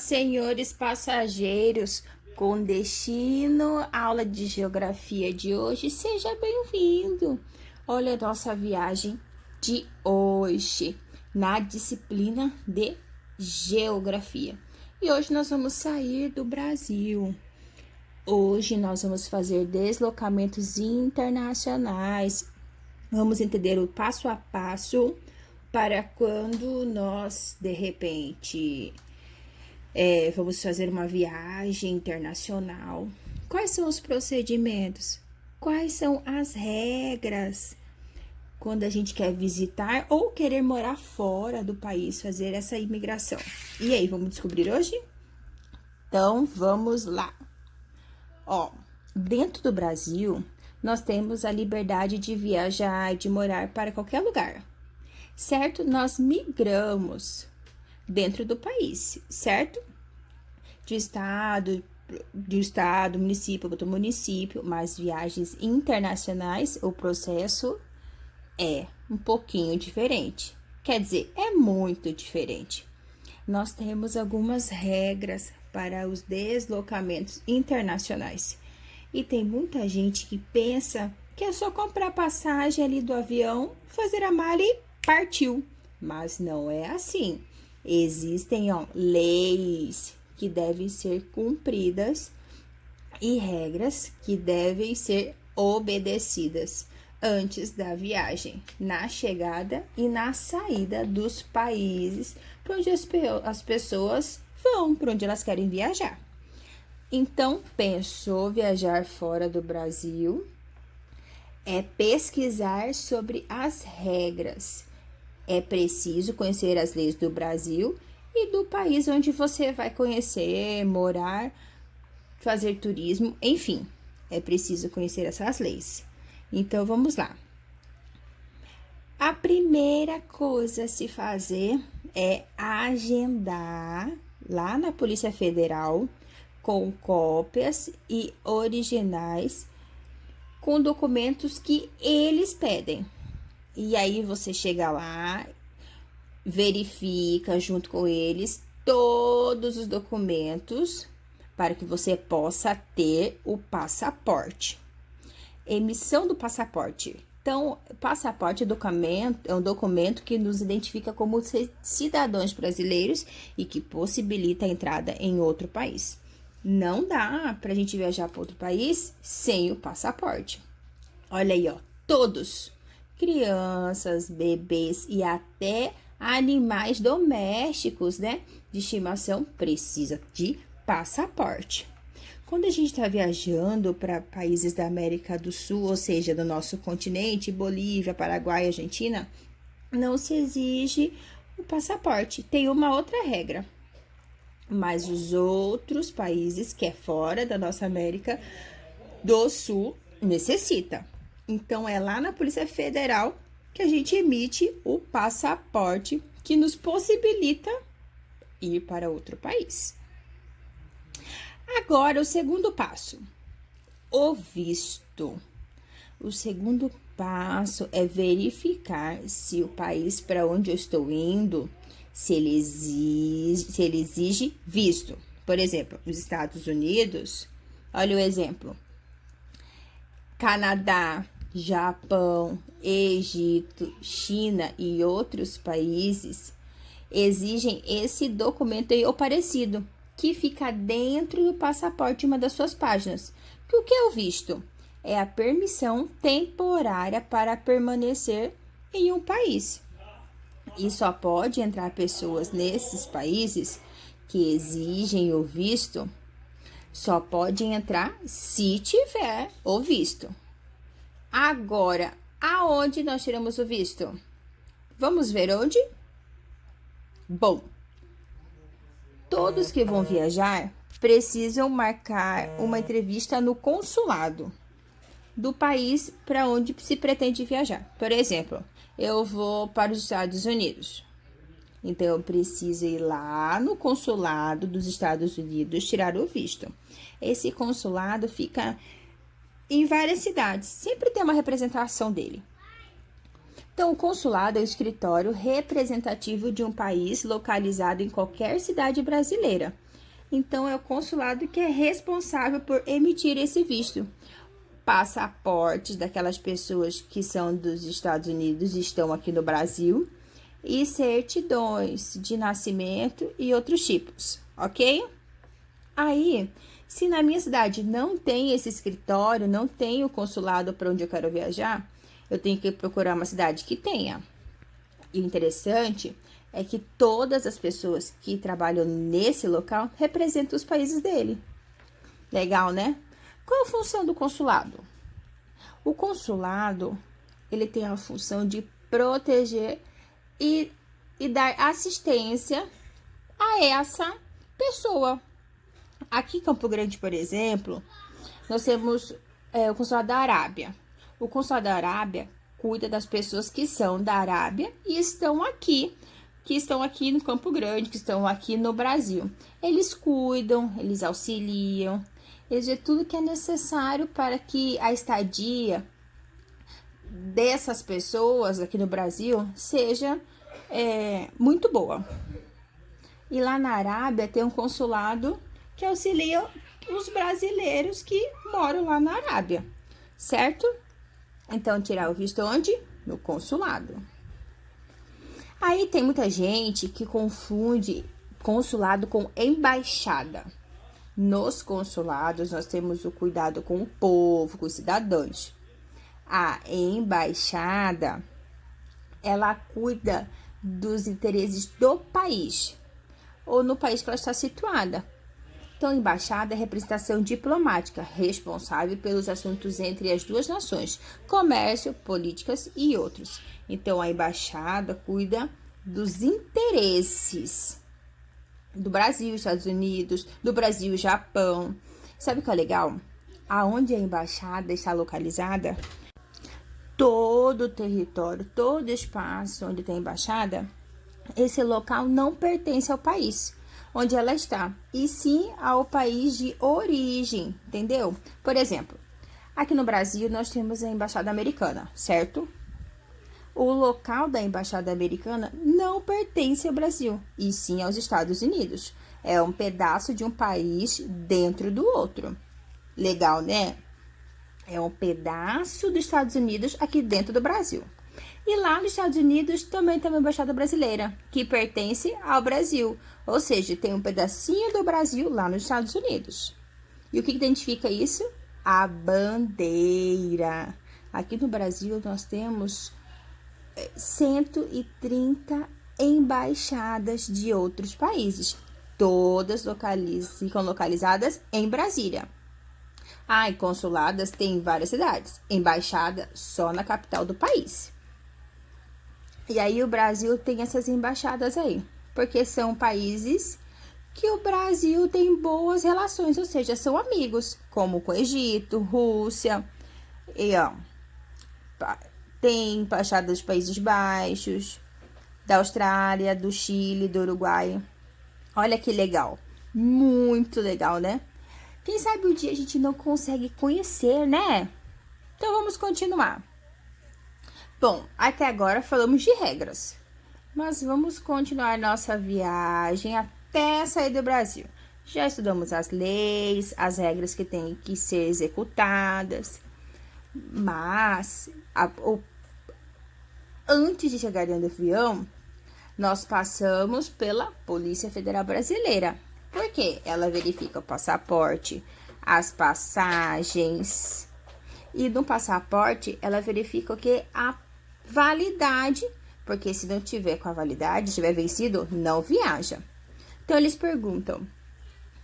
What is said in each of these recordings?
senhores passageiros, com destino à aula de geografia de hoje, seja bem-vindo. Olha a nossa viagem de hoje na disciplina de geografia. E hoje nós vamos sair do Brasil. Hoje nós vamos fazer deslocamentos internacionais. Vamos entender o passo a passo para quando nós, de repente, vamos fazer uma viagem internacional. Quais são os procedimentos? Quais são as regras? Quando a gente quer visitar ou querer morar fora do país, fazer essa imigração. E aí, vamos descobrir hoje? Então, vamos lá. Dentro do Brasil, nós temos a liberdade de viajar e de morar para qualquer lugar, certo? Nós migramos dentro do país, certo? De estado, município para outro município, mas viagens internacionais, o processo é um pouquinho diferente. Quer dizer, é muito diferente. Nós temos algumas regras para os deslocamentos internacionais. E tem muita gente que pensa que é só comprar passagem ali do avião, fazer a mala e partiu. Mas não é assim. Existem leis que devem ser cumpridas e regras que devem ser obedecidas antes da viagem, na chegada e na saída dos países para onde as pessoas vão, para onde elas querem viajar. Então, pensou viajar fora do Brasil? É pesquisar sobre as regras. É preciso conhecer as leis do Brasil e do país onde você vai conhecer, morar, fazer turismo, enfim. É preciso conhecer essas leis. Então, vamos lá. A primeira coisa a se fazer é agendar lá na Polícia Federal com cópias e originais com documentos que eles pedem. E aí você chega lá, verifica junto com eles todos os documentos para que você possa ter o passaporte. Emissão do passaporte. Então, passaporte é um documento que nos identifica como cidadãos brasileiros e que possibilita a entrada em outro país. Não dá para a gente viajar para outro país sem o passaporte. Olha aí, todos, crianças, bebês e até animais domésticos, de estimação, precisa de passaporte. Quando a gente está viajando para países da América do Sul, ou seja, do nosso continente, Bolívia, Paraguai, Argentina, não se exige o passaporte. Tem uma outra regra. Mas os outros países, que é fora da nossa América do Sul, necessita. Então, é lá na Polícia Federal que a gente emite o passaporte que nos possibilita ir para outro país. Agora, o segundo passo, o visto. O segundo passo é verificar se o país para onde eu estou indo, se ele exige visto. Por exemplo, os Estados Unidos, olha o exemplo. Canadá, Japão, Egito, China e outros países exigem esse documento aí ou parecido, que fica dentro do passaporte, uma das suas páginas. O que é o visto? É a permissão temporária para permanecer em um país. E só pode entrar pessoas nesses países que exigem o visto, só pode entrar se tiver o visto. Agora, aonde nós tiramos o visto? Vamos ver onde? Bom, todos que vão viajar precisam marcar uma entrevista no consulado do país para onde se pretende viajar. Por exemplo, eu vou para os Estados Unidos. Então, eu preciso ir lá no consulado dos Estados Unidos tirar o visto. Esse consulado fica em várias cidades. Sempre tem uma representação dele. Então, o consulado é o escritório representativo de um país localizado em qualquer cidade brasileira. Então, é o consulado que é responsável por emitir esse visto. Passaportes daquelas pessoas que são dos Estados Unidos e estão aqui no Brasil e certidões de nascimento e outros tipos, ok? Aí, se na minha cidade não tem esse escritório, não tem o consulado para onde eu quero viajar, eu tenho que procurar uma cidade que tenha. E o interessante é que todas as pessoas que trabalham nesse local representam os países dele. Legal, né? Qual a função do consulado? O consulado, ele tem a função de proteger e dar assistência a essa pessoa. Aqui em Campo Grande, por exemplo, nós temos o consulado da Arábia. O consulado da Arábia cuida das pessoas que são da Arábia e estão aqui, no Campo Grande, que estão aqui no Brasil. Eles cuidam, eles auxiliam, eles vê tudo que é necessário para que a estadia dessas pessoas aqui no Brasil seja muito boa. E lá na Arábia tem um consulado que auxilia os brasileiros que moram lá na Arábia, certo? Então, tirar o visto onde? No consulado. Aí tem muita gente que confunde consulado com embaixada. Nos consulados, nós temos o cuidado com o povo, com os cidadãos. A embaixada, ela cuida dos interesses do país, ou no país que ela está situada. Então, a embaixada é a representação diplomática, responsável pelos assuntos entre as duas nações, comércio, políticas e outros. Então, a embaixada cuida dos interesses do Brasil, Estados Unidos, do Brasil, Japão. Sabe o que é legal? Aonde a embaixada está localizada, todo o território, todo o espaço onde tem embaixada, esse local não pertence ao país onde ela está, e sim ao país de origem, entendeu? Por exemplo, aqui no Brasil nós temos a Embaixada Americana, certo? O local da Embaixada Americana não pertence ao Brasil, e sim aos Estados Unidos. É um pedaço de um país dentro do outro. Legal, né? É um pedaço dos Estados Unidos aqui dentro do Brasil. E lá nos Estados Unidos também tem uma embaixada brasileira, que pertence ao Brasil. Ou seja, tem um pedacinho do Brasil lá nos Estados Unidos. E o que identifica isso? A bandeira. Aqui no Brasil nós temos 130 embaixadas de outros países. Todas ficam localizadas em Brasília. E consuladas tem em várias cidades. Embaixada só na capital do país. E aí o Brasil tem essas embaixadas aí, porque são países que o Brasil tem boas relações, ou seja, são amigos, como com o Egito, Rússia, e tem embaixada dos Países Baixos, da Austrália, do Chile, do Uruguai. Olha que legal, muito legal, né? Quem sabe um dia a gente não consegue conhecer, né? Então vamos continuar. Bom, até agora falamos de regras, mas vamos continuar nossa viagem até sair do Brasil. Já estudamos as leis, as regras que têm que ser executadas, mas antes de chegar dentro do avião, nós passamos pela Polícia Federal Brasileira. Por quê? Ela verifica o passaporte, as passagens, e no passaporte ela verifica o que? A validade, porque se não tiver com a validade, estiver vencido, não viaja. Então, eles perguntam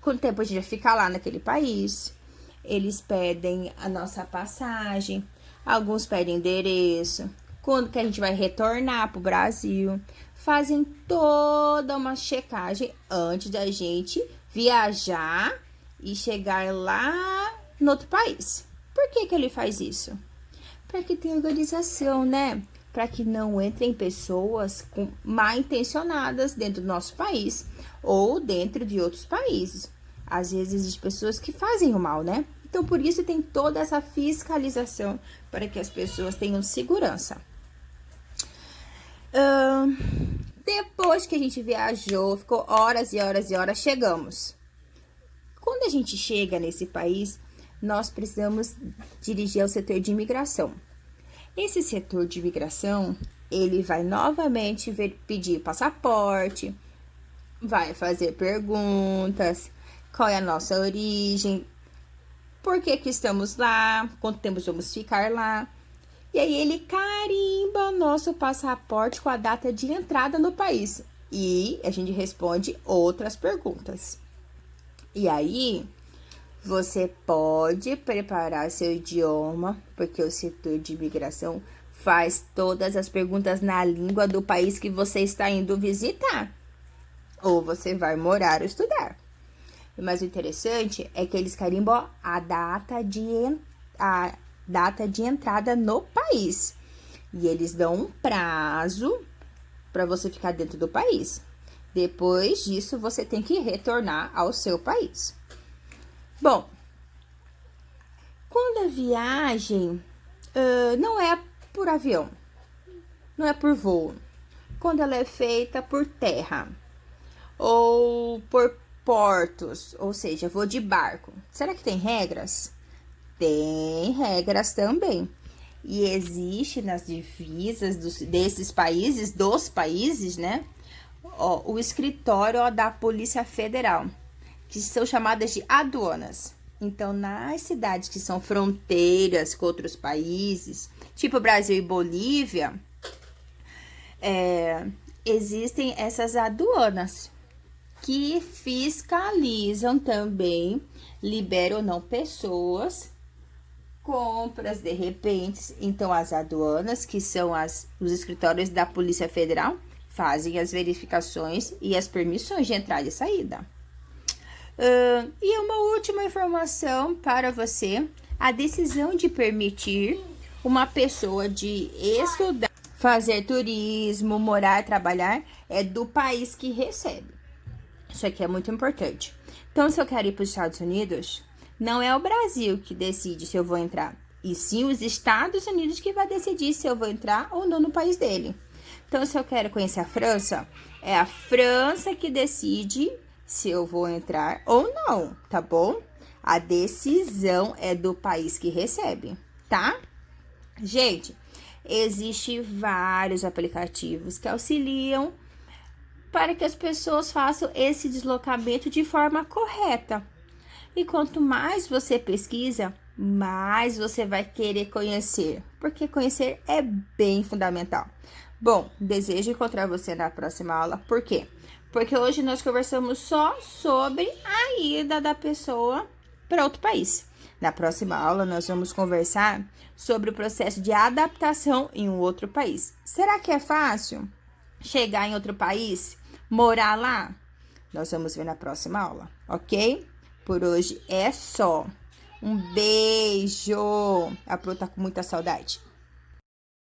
quanto tempo a gente vai ficar lá naquele país, eles pedem a nossa passagem, alguns pedem endereço, quando que a gente vai retornar para o Brasil, fazem toda uma checagem antes da gente viajar e chegar lá no outro país. Por que ele faz isso? Para que tenha organização, né? Para que não entrem pessoas mal intencionadas dentro do nosso país ou dentro de outros países. Às vezes existem pessoas que fazem o mal, né? Então, por isso tem toda essa fiscalização para que as pessoas tenham segurança. Depois que a gente viajou, ficou horas e horas e horas, chegamos. Quando a gente chega nesse país, nós precisamos dirigir ao setor de imigração. Esse setor de imigração, ele vai novamente pedir passaporte, vai fazer perguntas, qual é a nossa origem, por que que estamos lá, quanto tempo vamos ficar lá. E aí ele carimba nosso passaporte com a data de entrada no país. E a gente responde outras perguntas. E aí, você pode preparar seu idioma, porque o setor de imigração faz todas as perguntas na língua do país que você está indo visitar. Ou você vai morar ou estudar. Mas o interessante é que eles carimbam a data de entrada no país. E eles dão um prazo para você ficar dentro do país. Depois disso, você tem que retornar ao seu país. Bom, quando a viagem não é por avião, não é por voo, quando ela é feita por terra ou por portos, ou seja, vou de barco, será que tem regras? Tem regras também. E existe nas divisas desses países, dos países, né? O escritório da Polícia Federal, que são chamadas de aduanas. Então, nas cidades que são fronteiras com outros países, tipo Brasil e Bolívia, existem essas aduanas que fiscalizam também, liberam ou não pessoas, compras de repente. Então, as aduanas, que são os escritórios da Polícia Federal, fazem as verificações e as permissões de entrada e saída. E uma última informação para você: a decisão de permitir uma pessoa de estudar, fazer turismo, morar, trabalhar, é do país que recebe. Isso aqui é muito importante. Então, se eu quero ir para os Estados Unidos, não é o Brasil que decide se eu vou entrar, e sim os Estados Unidos que vai decidir se eu vou entrar ou não no país dele. Então, se eu quero conhecer a França, é a França que decide se eu vou entrar ou não, tá bom? A decisão é do país que recebe, tá? Gente, existem vários aplicativos que auxiliam para que as pessoas façam esse deslocamento de forma correta. E quanto mais você pesquisa, mais você vai querer conhecer, porque conhecer é bem fundamental. Bom, desejo encontrar você na próxima aula. Por quê? Porque hoje nós conversamos só sobre a ida da pessoa para outro país. Na próxima aula, nós vamos conversar sobre o processo de adaptação em um outro país. Será que é fácil chegar em outro país, morar lá? Nós vamos ver na próxima aula, ok? Por hoje é só. Um beijo. A Pro tá com muita saudade.